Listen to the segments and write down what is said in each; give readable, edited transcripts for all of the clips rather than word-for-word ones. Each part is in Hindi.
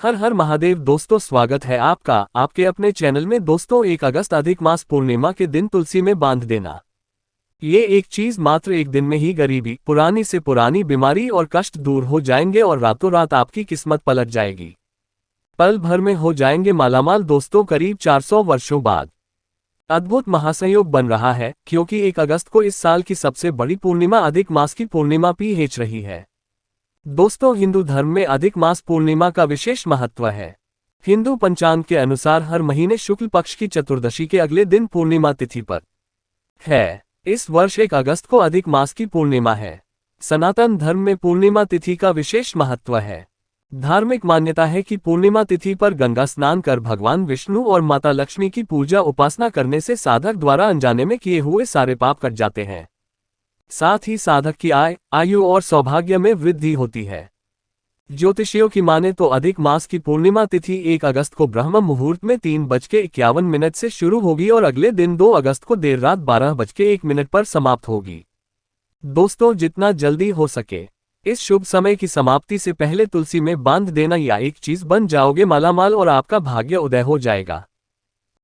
हर हर महादेव दोस्तों, स्वागत है आपका आपके अपने चैनल में। दोस्तों, 1 अगस्त अधिक मास पूर्णिमा के दिन तुलसी में बांध देना, ये एक चीज मात्र एक दिन में ही गरीबी, पुरानी से पुरानी बीमारी और कष्ट दूर हो जाएंगे और रातों रात आपकी किस्मत पलट जाएगी। पल भर में हो जाएंगे मालामाल। दोस्तों, करीब 400 वर्षों बाद अद्भुत महासंयोग बन रहा है, क्योंकि 1 अगस्त को इस साल की सबसे बड़ी पूर्णिमा अधिक मास की पूर्णिमा पीहेच रही है। दोस्तों, हिंदू धर्म में अधिक मास पूर्णिमा का विशेष महत्व है। हिंदू पंचांग के अनुसार हर महीने शुक्ल पक्ष की चतुर्दशी के अगले दिन पूर्णिमा तिथि पर है। इस वर्ष 1 अगस्त को अधिक मास की पूर्णिमा है। सनातन धर्म में पूर्णिमा तिथि का विशेष महत्व है। धार्मिक मान्यता है कि पूर्णिमा तिथि पर गंगा स्नान कर भगवान विष्णु और माता लक्ष्मी की पूजा उपासना करने से साधक द्वारा अनजाने में किए हुए सारे पाप कट जाते हैं। साथ ही साधक की आयु और सौभाग्य में वृद्धि होती है। ज्योतिषियों की माने तो अधिक मास की पूर्णिमा तिथि 1 अगस्त को ब्रह्म मुहूर्त में 3:51 से शुरू होगी और अगले दिन 2 अगस्त को देर रात 12:01 पर समाप्त होगी। दोस्तों, जितना जल्दी हो सके इस शुभ समय की समाप्ति से पहले तुलसी में बांध देना, या एक चीज बन जाओगे मालामाल और आपका भाग्य उदय हो जाएगा।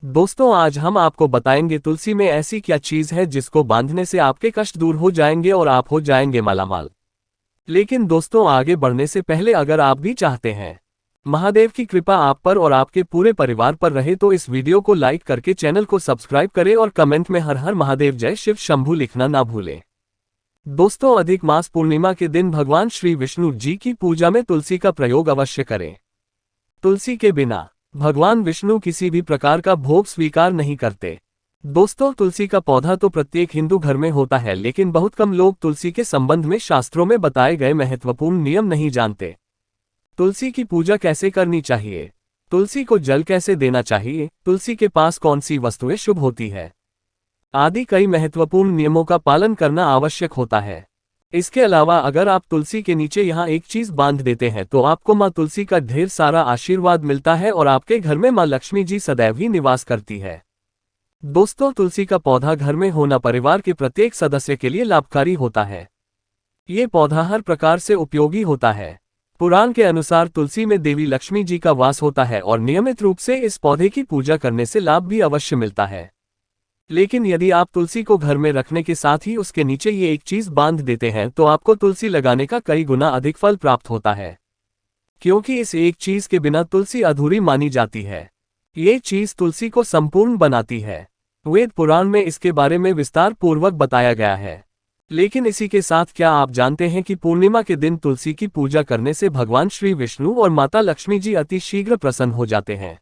दोस्तों, आज हम आपको बताएंगे तुलसी में ऐसी क्या चीज है जिसको बांधने से आपके कष्ट दूर हो जाएंगे और आप हो जाएंगे मालामाल। लेकिन दोस्तों, आगे बढ़ने से पहले अगर आप भी चाहते हैं महादेव की कृपा आप पर और आपके पूरे परिवार पर रहे तो इस वीडियो को लाइक करके चैनल को सब्सक्राइब करें और कमेंट में हर हर महादेव जय शिव शंभू लिखना ना भूलें। दोस्तों, अधिक मास पूर्णिमा के दिन भगवान श्री विष्णु जी की पूजा में तुलसी का प्रयोग अवश्य करें। तुलसी के बिना भगवान विष्णु किसी भी प्रकार का भोग स्वीकार नहीं करते। दोस्तों, तुलसी का पौधा तो प्रत्येक हिंदू घर में होता है, लेकिन बहुत कम लोग तुलसी के संबंध में शास्त्रों में बताए गए महत्वपूर्ण नियम नहीं जानते। तुलसी की पूजा कैसे करनी चाहिए, तुलसी को जल कैसे देना चाहिए, तुलसी के पास कौन सी वस्तुएं शुभ होती है आदि कई महत्वपूर्ण नियमों का पालन करना आवश्यक होता है। इसके अलावा अगर आप तुलसी के नीचे यहाँ एक चीज बांध देते हैं तो आपको माँ तुलसी का ढेर सारा आशीर्वाद मिलता है और आपके घर में माँ लक्ष्मी जी सदैव ही निवास करती है। दोस्तों, तुलसी का पौधा घर में होना परिवार के प्रत्येक सदस्य के लिए लाभकारी होता है। ये पौधा हर प्रकार से उपयोगी होता है। पुराण के अनुसार तुलसी में देवी लक्ष्मी जी का वास होता है और नियमित रूप से इस पौधे की पूजा करने से लाभ भी अवश्य मिलता है। लेकिन यदि आप तुलसी को घर में रखने के साथ ही उसके नीचे ये एक चीज बांध देते हैं तो आपको तुलसी लगाने का कई गुना अधिक फल प्राप्त होता है, क्योंकि इस एक चीज के बिना तुलसी अधूरी मानी जाती है। ये चीज तुलसी को संपूर्ण बनाती है। वेद पुराण में इसके बारे में विस्तार पूर्वक बताया गया है। लेकिन इसी के साथ क्या आप जानते हैं कि पूर्णिमा के दिन तुलसी की पूजा करने से भगवान श्री विष्णु और माता लक्ष्मी जी अति शीघ्र प्रसन्न हो जाते हैं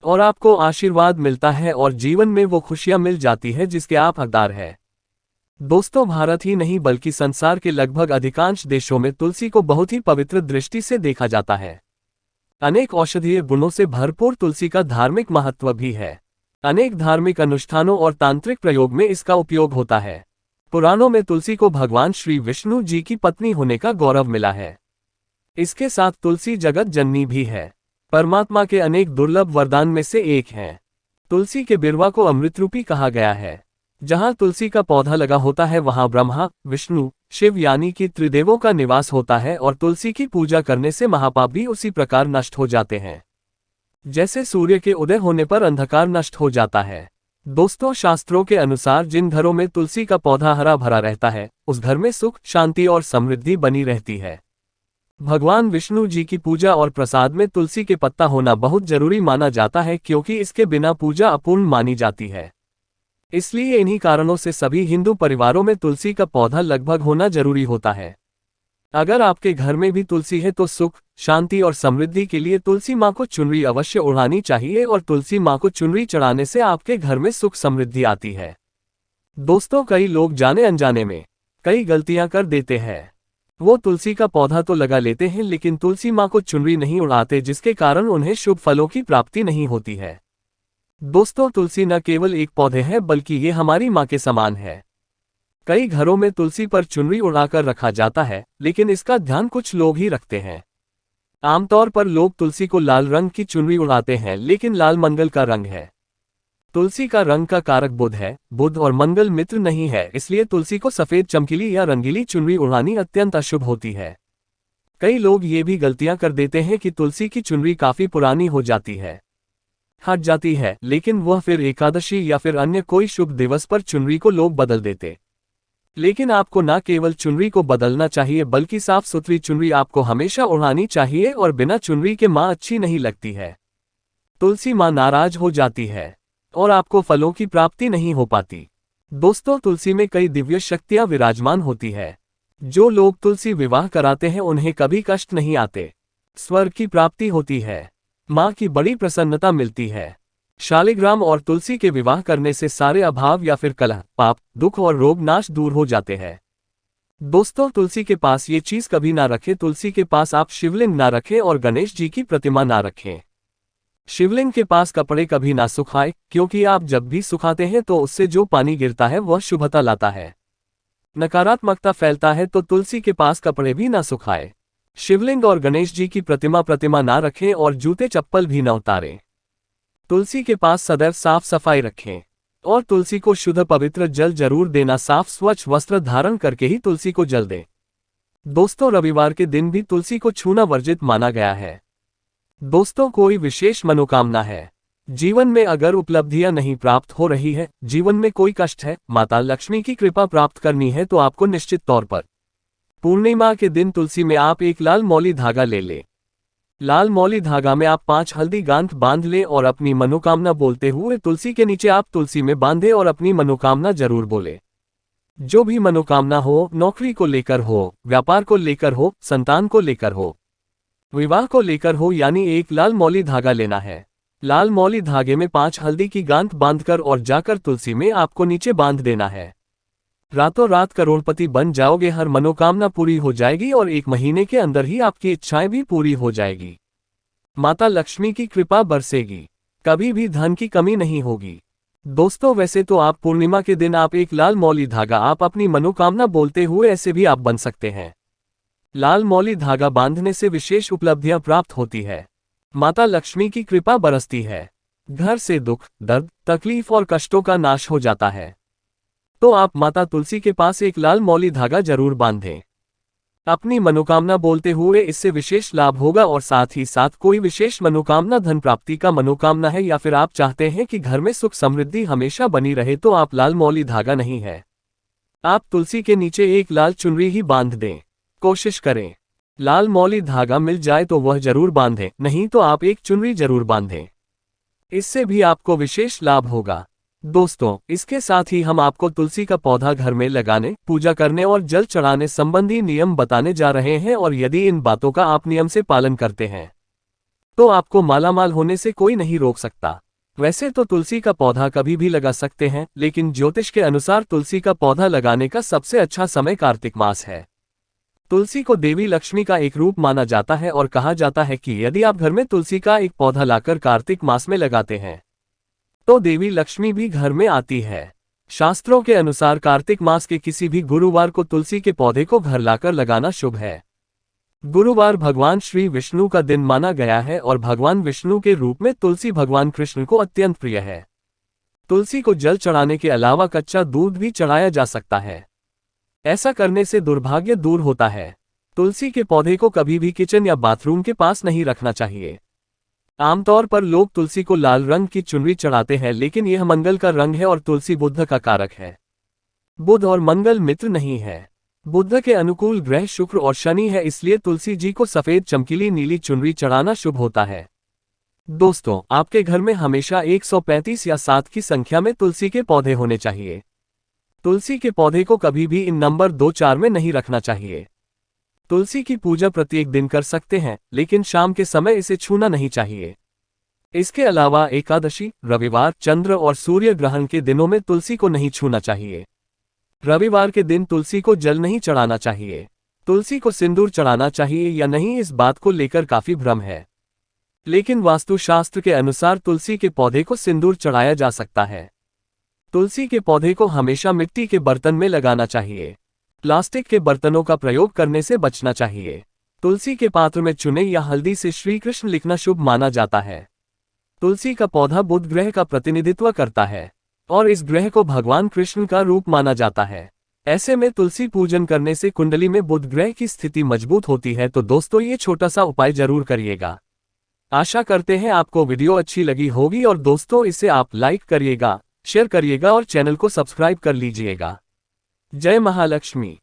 और आपको आशीर्वाद मिलता है और जीवन में वो खुशियां मिल जाती है जिसके आप हकदार हैं। दोस्तों, भारत ही नहीं बल्कि संसार के लगभग अधिकांश देशों में तुलसी को बहुत ही पवित्र दृष्टि से देखा जाता है। अनेक औषधीय गुणों से भरपूर तुलसी का धार्मिक महत्व भी है। अनेक धार्मिक अनुष्ठानों और तांत्रिक प्रयोग में इसका उपयोग होता है। पुराणों में तुलसी को भगवान श्री विष्णु जी की पत्नी होने का गौरव मिला है। इसके साथ तुलसी जगत जननी भी है, परमात्मा के अनेक दुर्लभ वरदान में से एक है। तुलसी के बिरवा को अमृतरूपी कहा गया है। जहां तुलसी का पौधा लगा होता है वहां ब्रह्मा, विष्णु, शिव यानी कि त्रिदेवों का निवास होता है और तुलसी की पूजा करने से महापाप भी उसी प्रकार नष्ट हो जाते हैं जैसे सूर्य के उदय होने पर अंधकार नष्ट हो जाता है। दोस्तों, शास्त्रों के अनुसार जिन घरों में तुलसी का पौधा हरा भरा रहता है उस घर में सुख, शांति और समृद्धि बनी रहती है। भगवान विष्णु जी की पूजा और प्रसाद में तुलसी के पत्ता होना बहुत जरूरी माना जाता है, क्योंकि इसके बिना पूजा अपूर्ण मानी जाती है। इसलिए इन्हीं कारणों से सभी हिंदू परिवारों में तुलसी का पौधा लगभग होना जरूरी होता है। अगर आपके घर में भी तुलसी है तो सुख, शांति और समृद्धि के लिए तुलसी माँ को चुनरी अवश्य उड़ानी चाहिए और तुलसी माँ को चुनरी चढ़ाने से आपके घर में सुख समृद्धि आती है। दोस्तों, कई लोग जाने अनजाने में कई गलतियां कर देते हैं। वो तुलसी का पौधा तो लगा लेते हैं लेकिन तुलसी माँ को चुनरी नहीं उड़ाते, जिसके कारण उन्हें शुभ फलों की प्राप्ति नहीं होती है। दोस्तों, तुलसी न केवल एक पौधे है बल्कि ये हमारी माँ के समान है। कई घरों में तुलसी पर चुनरी उड़ाकर रखा जाता है, लेकिन इसका ध्यान कुछ लोग ही रखते हैं। आमतौर पर लोग तुलसी को लाल रंग की चुनरी उड़ाते हैं, लेकिन लाल मंगल का रंग है। तुलसी का रंग का कारक बुध है। बुध और मंगल मित्र नहीं है, इसलिए तुलसी को सफेद चमकीली या रंगीली चुनरी उड़ानी अत्यंत अशुभ होती है। कई लोग ये भी गलतियां कर देते हैं कि तुलसी की चुनरी काफी पुरानी हो जाती है, हट जाती है, लेकिन वह फिर एकादशी या फिर अन्य कोई शुभ दिवस पर चुनरी को लोग बदल देते। लेकिन आपको न केवल चुनरी को बदलना चाहिए बल्कि साफ सुथरी चुनरी आपको हमेशा ओढ़ानी चाहिए, और बिना चुनरी के माँ अच्छी नहीं लगती है। तुलसी माँ नाराज हो जाती है और आपको फलों की प्राप्ति नहीं हो पाती। दोस्तों, तुलसी में कई दिव्य शक्तियां विराजमान होती है। जो लोग तुलसी विवाह कराते हैं उन्हें कभी कष्ट नहीं आते, स्वर्ग की प्राप्ति होती है, माँ की बड़ी प्रसन्नता मिलती है। शालिग्राम और तुलसी के विवाह करने से सारे अभाव या फिर कलह, पाप, दुख और रोग नाश दूर हो जाते हैं। दोस्तों, तुलसी के पास ये चीज कभी ना रखें। तुलसी के पास आप शिवलिंग ना रखें और गणेश जी की प्रतिमा ना रखें। शिवलिंग के पास कपड़े कभी ना सुखाएं, क्योंकि आप जब भी सुखाते हैं तो उससे जो पानी गिरता है वह शुभता लाता है, नकारात्मकता फैलता है। तो तुलसी के पास कपड़े भी ना सुखाएं। शिवलिंग और गणेश जी की प्रतिमा ना रखें और जूते चप्पल भी ना उतारें। तुलसी के पास सदैव साफ सफाई रखें और तुलसी को शुद्ध पवित्र जल जरूर देना। साफ स्वच्छ वस्त्र धारण करके ही तुलसी को जल दें। दोस्तों, रविवार के दिन भी तुलसी को छूना वर्जित माना गया है। दोस्तों, कोई विशेष मनोकामना है, जीवन में अगर उपलब्धियां नहीं प्राप्त हो रही है, जीवन में कोई कष्ट है, माता लक्ष्मी की कृपा प्राप्त करनी है, तो आपको निश्चित तौर पर पूर्णिमा के दिन तुलसी में आप एक लाल मौली धागा ले लें। लाल मौली धागा में आप 5 हल्दी गांठ बांध लें और अपनी मनोकामना बोलते हुए तुलसी के नीचे आप तुलसी में बांधे और अपनी मनोकामना जरूर बोले। जो भी मनोकामना हो, नौकरी को लेकर हो, व्यापार को लेकर हो, संतान को लेकर हो, विवाह को लेकर हो, यानी एक लाल मौली धागा लेना है। लाल मौली धागे में 5 हल्दी की गांठ बांधकर और जाकर तुलसी में आपको नीचे बांध देना है। रातों रात करोड़पति बन जाओगे, हर मनोकामना पूरी हो जाएगी और 1 महीने के अंदर ही आपकी इच्छाएं भी पूरी हो जाएगी। माता लक्ष्मी की कृपा बरसेगी, कभी भी धन की कमी नहीं होगी। दोस्तों, वैसे तो आप पूर्णिमा के दिन आप एक लाल मौली धागा आप अपनी मनोकामना बोलते हुए ऐसे भी आप बन सकते हैं। लाल मौली धागा बांधने से विशेष उपलब्धियां प्राप्त होती है, माता लक्ष्मी की कृपा बरसती है, घर से दुख, दर्द, तकलीफ और कष्टों का नाश हो जाता है। तो आप माता तुलसी के पास एक लाल मौली धागा जरूर बांधें अपनी मनोकामना बोलते हुए। इससे विशेष लाभ होगा और साथ ही साथ कोई विशेष मनोकामना, धन प्राप्ति का मनोकामना है, या फिर आप चाहते हैं कि घर में सुख समृद्धि हमेशा बनी रहे, तो आप लाल मौली धागा नहीं है, आप तुलसी के नीचे एक लाल चुनरी ही बांध दें। कोशिश करें लाल मौली धागा मिल जाए तो वह जरूर बांधें, नहीं तो आप एक चुनरी जरूर बांधें, इससे भी आपको विशेष लाभ होगा। दोस्तों, इसके साथ ही हम आपको तुलसी का पौधा घर में लगाने, पूजा करने और जल चढ़ाने संबंधी नियम बताने जा रहे हैं, और यदि इन बातों का आप नियम से पालन करते हैं तो आपको मालामाल होने से कोई नहीं रोक सकता। वैसे तो तुलसी का पौधा कभी भी लगा सकते हैं, लेकिन ज्योतिष के अनुसार तुलसी का पौधा लगाने का सबसे अच्छा समय कार्तिक मास है। तुलसी को देवी लक्ष्मी का एक रूप माना जाता है और कहा जाता है कि यदि आप घर में तुलसी का एक पौधा लाकर कार्तिक मास में लगाते हैं तो देवी लक्ष्मी भी घर में आती है। शास्त्रों के अनुसार कार्तिक मास के किसी भी गुरुवार को तुलसी के पौधे को घर लाकर लगाना शुभ है। गुरुवार भगवान श्री विष्णु का दिन माना गया है और भगवान विष्णु के रूप में तुलसी भगवान कृष्ण को अत्यंत प्रिय है। तुलसी को जल चढ़ाने के अलावा कच्चा दूध भी चढ़ाया जा सकता है, ऐसा करने से दुर्भाग्य दूर होता है। तुलसी के पौधे को कभी भी किचन या बाथरूम के पास नहीं रखना चाहिए। आमतौर पर लोग तुलसी को लाल रंग की चुनरी चढ़ाते हैं, लेकिन यह मंगल का रंग है और तुलसी बुध का कारक है। बुध और मंगल मित्र नहीं है। बुध के अनुकूल ग्रह शुक्र और शनि है, इसलिए तुलसी जी को सफेद चमकीली नीली चुनरी चढ़ाना शुभ होता है। दोस्तों, आपके घर में हमेशा 135 या 7 की संख्या में तुलसी के पौधे होने चाहिए। तुलसी के पौधे को कभी भी इन नंबर 2-4 में नहीं रखना चाहिए। तुलसी की पूजा प्रत्येक दिन कर सकते हैं, लेकिन शाम के समय इसे छूना नहीं चाहिए। इसके अलावा एकादशी, रविवार, चंद्र और सूर्य ग्रहण के दिनों में तुलसी को नहीं छूना चाहिए। रविवार के दिन तुलसी को जल नहीं चढ़ाना चाहिए। तुलसी को सिंदूर चढ़ाना चाहिए या नहीं, इस बात को लेकर काफी भ्रम है, लेकिन वास्तुशास्त्र के अनुसार तुलसी के पौधे को सिंदूर चढ़ाया जा सकता है। तुलसी के पौधे को हमेशा मिट्टी के बर्तन में लगाना चाहिए। प्लास्टिक के बर्तनों का प्रयोग करने से बचना चाहिए। तुलसी के पात्र में चुने या हल्दी से श्री कृष्ण लिखना शुभ माना जाता है। तुलसी का पौधा बुध ग्रह का प्रतिनिधित्व करता है और इस ग्रह को भगवान कृष्ण का रूप माना जाता है। ऐसे में तुलसी पूजन करने से कुंडली में बुध ग्रह की स्थिति मजबूत होती है, तो दोस्तों ये छोटा सा उपाय जरूर करिएगा। आशा करते हैं आपको वीडियो अच्छी लगी होगी और दोस्तों इसे आप लाइक करिएगा, शेयर करिएगा और चैनल को सब्सक्राइब कर लीजिएगा। जय महालक्ष्मी।